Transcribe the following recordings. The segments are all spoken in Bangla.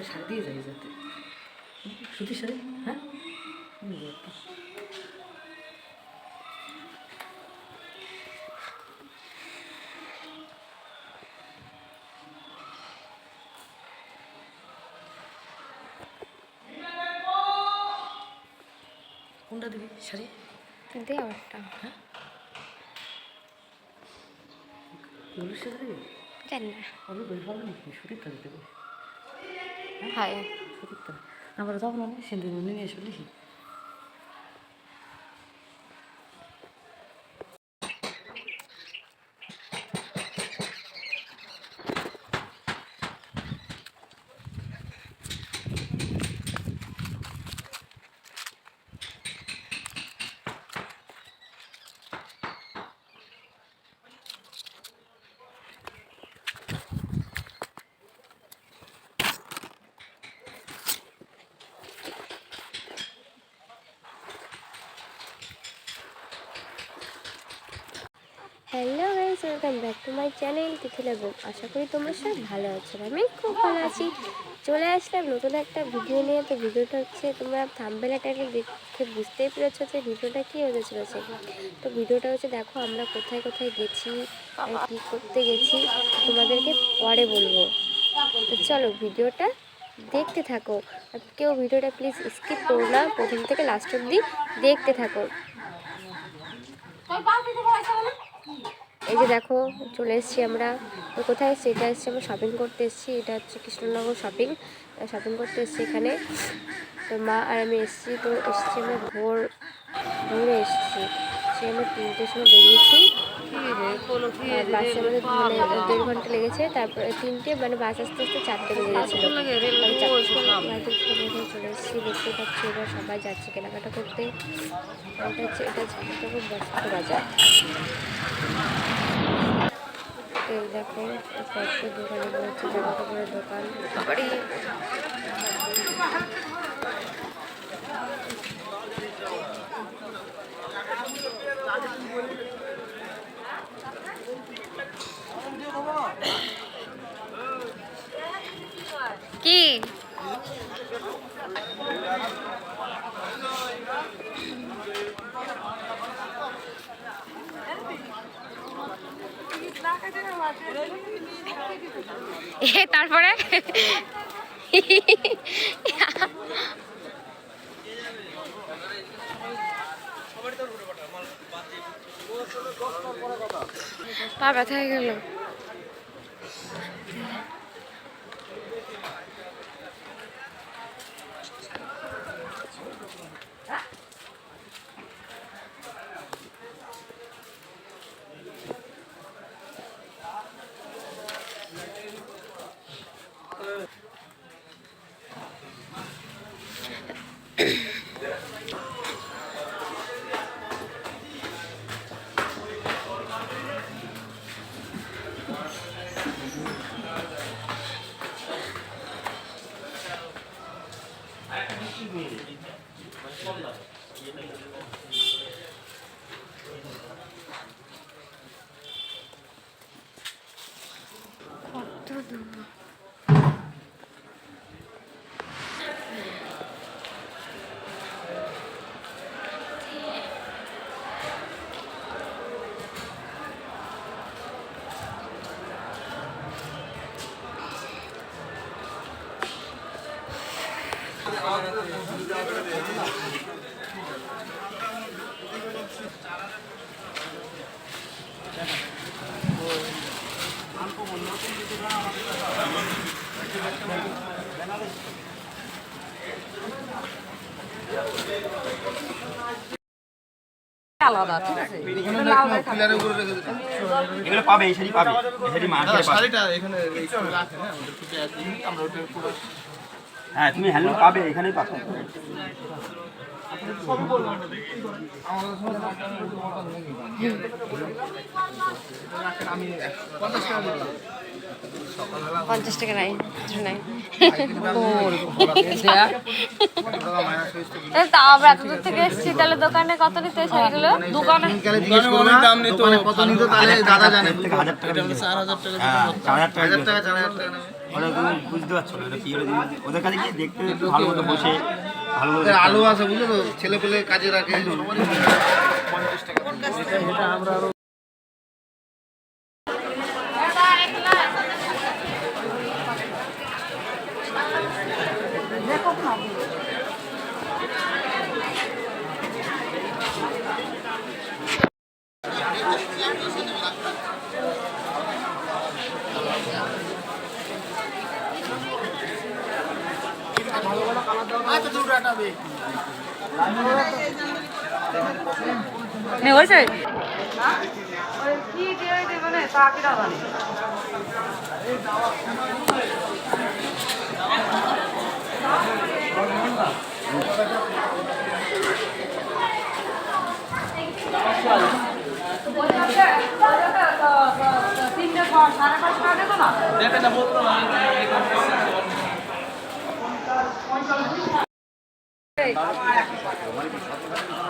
শাড়ি দিয়ে যাই যাতে সুতির শাড়ি। হ্যাঁ কোনটা দিবি শাড়ি? দে আমারটা। হ্যাঁ এগুলোর সাথে দিবি? জানি না। আমি বই ভালো নাকি সুতির তাদের দেবো? হ্যাঁ সুতির তার আমরা যাবো না সেদিন নিয়ে এসে লিখি। Hello guys, welcome back to my channel Tithi লেবুম। আশা করি তোমরা সব ভালো আছো। আমি খুব ভালো আছি। চলে আসলাম নতুন একটা ভিডিও নিয়ে। তো ভিডিওটা হচ্ছে তোমরা থাম্বনেল টাইটেল দেখে বুঝতেই পেরেছো যে ভিডিওটা কী হতে চলেছে। তো ভিডিওটা হচ্ছে দেখো আমরা কোথায় কোথায় গেছি আর কী করতে গেছি তোমাদেরকে পরে বলবো। তো চলো ভিডিওটা দেখতে থাকো। আর কেউ ভিডিওটা প্লিজ স্কিপ করো না, প্রথম থেকে লাস্ট অবধি দেখতে থাকো। এই যে দেখো চলে এসেছি আমরা। তো কোথায় এসেছি? এটা এসেছি আমরা শপিং করতে এসেছি। এটা হচ্ছে কৃষ্ণনগর শপিং করতে এসেছি এখানে। তো মা আর আমি এসেছি। তো এসেছি আমরা ভোরে এসেছি। সে আমরা 3টের সময় বেরিয়েছি। বাসে আমাদের মানে 1.5 ঘন্টা লেগেছে। তারপরে 3টে মানে বাস আস্তে আস্তে 4টে বেজে গেছিলো। চলে এসেছি। দেখতে পাচ্ছি এবার সবাই যাচ্ছে কেনাকাটা করতে। এটা খুব ব্যস্ত বাজার। এই দেখো কত দোকানে বলছে, জামা কাপড়ের দোকান। কি তারপরে পা ব্যথা হয়ে গেল। কত দূর আলাদা, ঠিক আছে? এগুলো পাবে, এই শাড়ি পাবে, এই শাড়ি মার্কেটে পাবে। শাড়িটা এখানে রাখে না, আমাদের থেকে আমরা ওটা পুরো হ্যাঁ তুমি হ্যান্ডলুম পাবে, এখানেই পাবে। আমি 50 টাকা দিলাম। 50 টাকা নাই, কিছু নাই। তাও আমরা এত দূর থেকে এসেছি, তাহলে দোকানে কত নিতে শাড়িগুলো? দোকানে দাম নিত, কত নিত তাহলে দাদা জানে। 1000 টাকা, 4000 টাকা, 4000 টাকা। 4000 টাকা। ওরা তুমি বুঝতে পারছো না ওরা কি করে জিনিস ওদের কাছে গিয়ে দেখতে একটু ভালো মতো বসে ভালো মতো ওদের আলো আছে বুঝলো তো, ছেলে পেলে কাজে রাখে সবারই 50 টাকা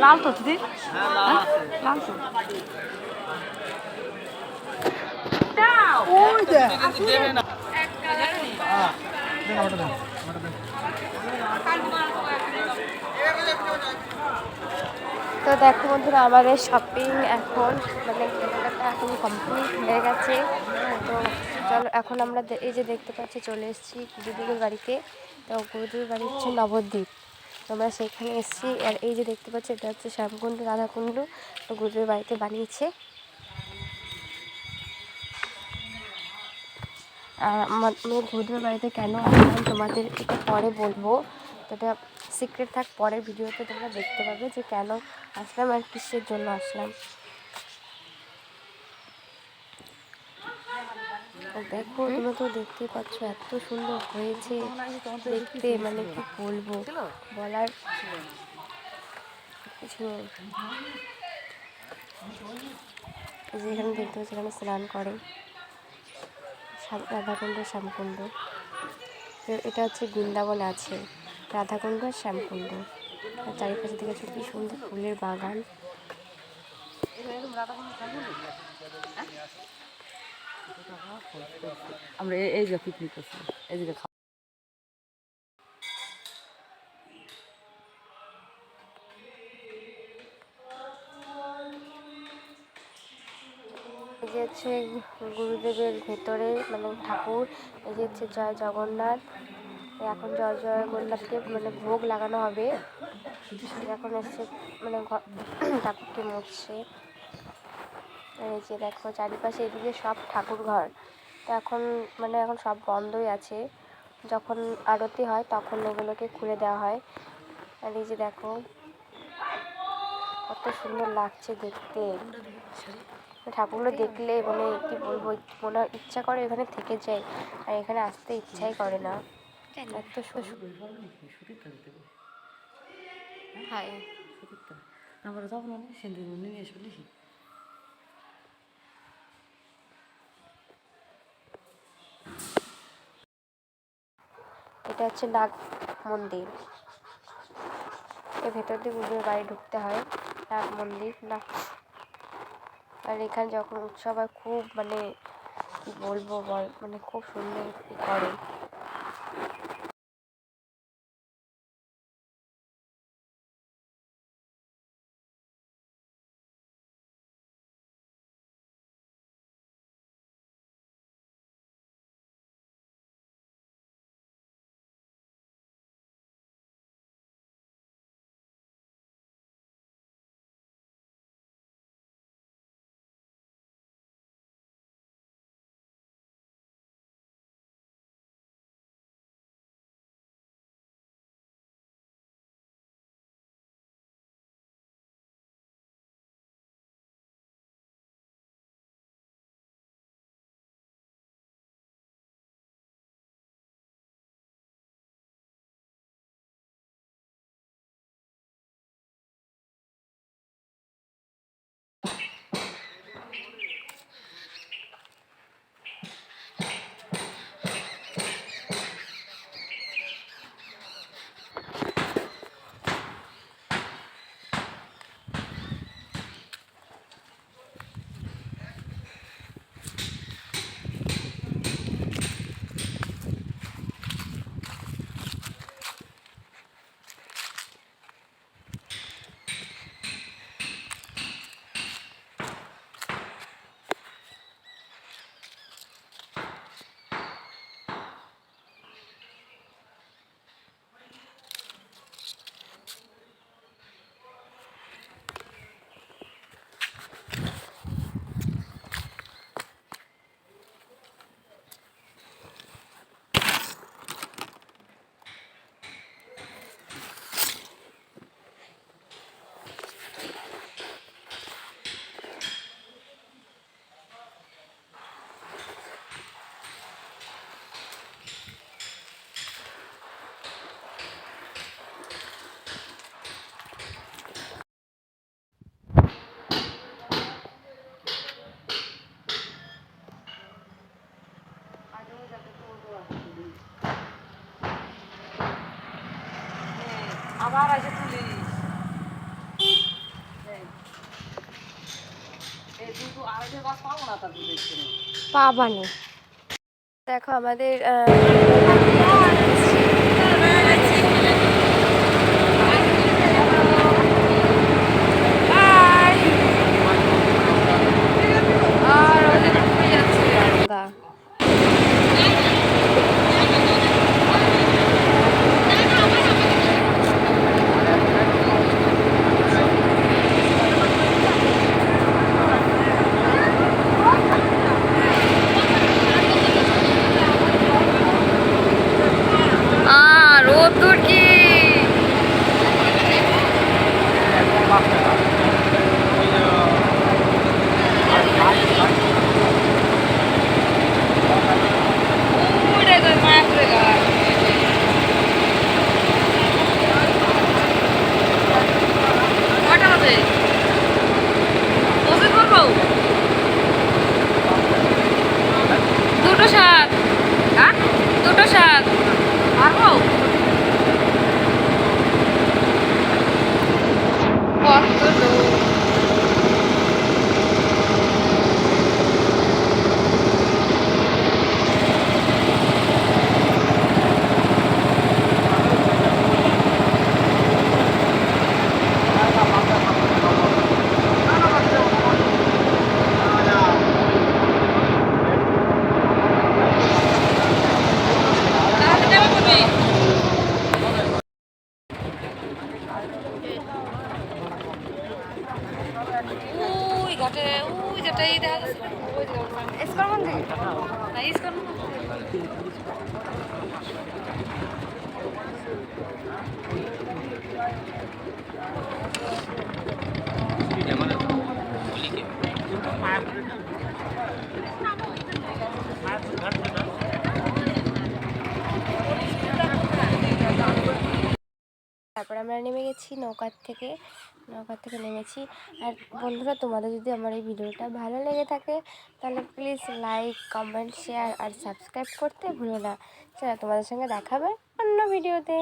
লাল তো দিদি লাল তো তো দেখো বন্ধুরা আমাদের শপিং এখন মানে কেনাকাটা এখন কমপ্লিট হয়ে গেছে। তো চলো এখন আমরা এই যে দেখতে পাচ্ছি চলে এসেছি গুরুদেবের বাড়িতে। তো গুরুদেবের বাড়ি হচ্ছে নবদ্বীপ, তো আমরা সেখানে এসেছি। আর এই যে দেখতে পাচ্ছি এটা হচ্ছে শ্যামকুণ্ড রাধাকুণ্ড, তো গুরুদেবের বাড়িতে বানিয়েছে। আর আমার গুরুদেবের বাড়িতে কেন আসলাম তোমাদের এটা পরে বলবো, তো এটা সিক্রেট থাক, পরের ভিডিওতে তোমরা দেখতে পাবে যে কেন আসলাম আর কিসের জন্য আসলাম। দেখো তোমরা তো দেখতেই পাচ্ছ এত সুন্দর হয়েছে দেখতে, মানে কি বলবো বলার কিছু নেই। যেখানে দেখতে পাচ্ছি সেখানে স্নান করে রাধাকুণ্ড শ্যামকুণ্ড। এটা হচ্ছে বৃন্দাবন আছে রাধাকুণ্ড আর শ্যামকুণ্ড, আর চারিপাশে দেখেছো কি সুন্দর ফুলের বাগান। আমরা এই যে পিকনিক করছি এই যে এই যে হচ্ছে গুরুদেবের ভেতরে মানে ঠাকুর। এই যে হচ্ছে জয় জগন্নাথ, এখন জয় জগন্নাথকে মানে ভোগ লাগানো হবে। এখন এসে মানে ঠাকুরকে মুছছে। এই যে দেখো চারিপাশে এদিকে সব ঠাকুর ঘর, তো এখন মানে এখন সব বন্ধই আছে, যখন আরতি হয় তখন এগুলোকে খুলে দেওয়া হয়। আর এই যে দেখো কত সুন্দর লাগছে দেখতে, ঠাকুরগুলো দেখলে মানে কি বলবো মনে ইচ্ছা করে এখানে থেকে যাই, আর এখানে আসতে ইচ্ছাই করে না, এত হ্যাঁ। আমরা যাবো না সেদিন নিয়ে এসে লিখি। এটা হচ্ছে নাগ মন্দির, এর ভেতর দিয়ে গুরুদেবের বাড়ি ঢুকতে হয়, নাগ মন্দির না। আর এখানে যখন উৎসব হয় খুব মানে কি বলবো মানে খুব সুন্দর করে। আবার আসে পুলিশ এই দুটো আড়াইশো বাস পাবো না তার দুধের জন্য পাবানি। দেখো আমাদের রোদ্দুর কি দুটো সাত, দুটো সাত পারবো কত দূর। ওই ঘাটে ওই যেটাই দেখা যাচ্ছে ইস্কন থেকে না ইস্কন তারপর আমরা নেমে গেছি নৌকার থেকে নেমেছি। আর বন্ধুরা, তোমাদের যদি আমার এই ভিডিওটা ভালো লেগে থাকে তাহলে প্লিজ লাইক, কমেন্ট, শেয়ার আর সাবস্ক্রাইব করতে ভুলো না। চলো, তোমাদের সঙ্গে দেখাবে অন্য ভিডিওতে।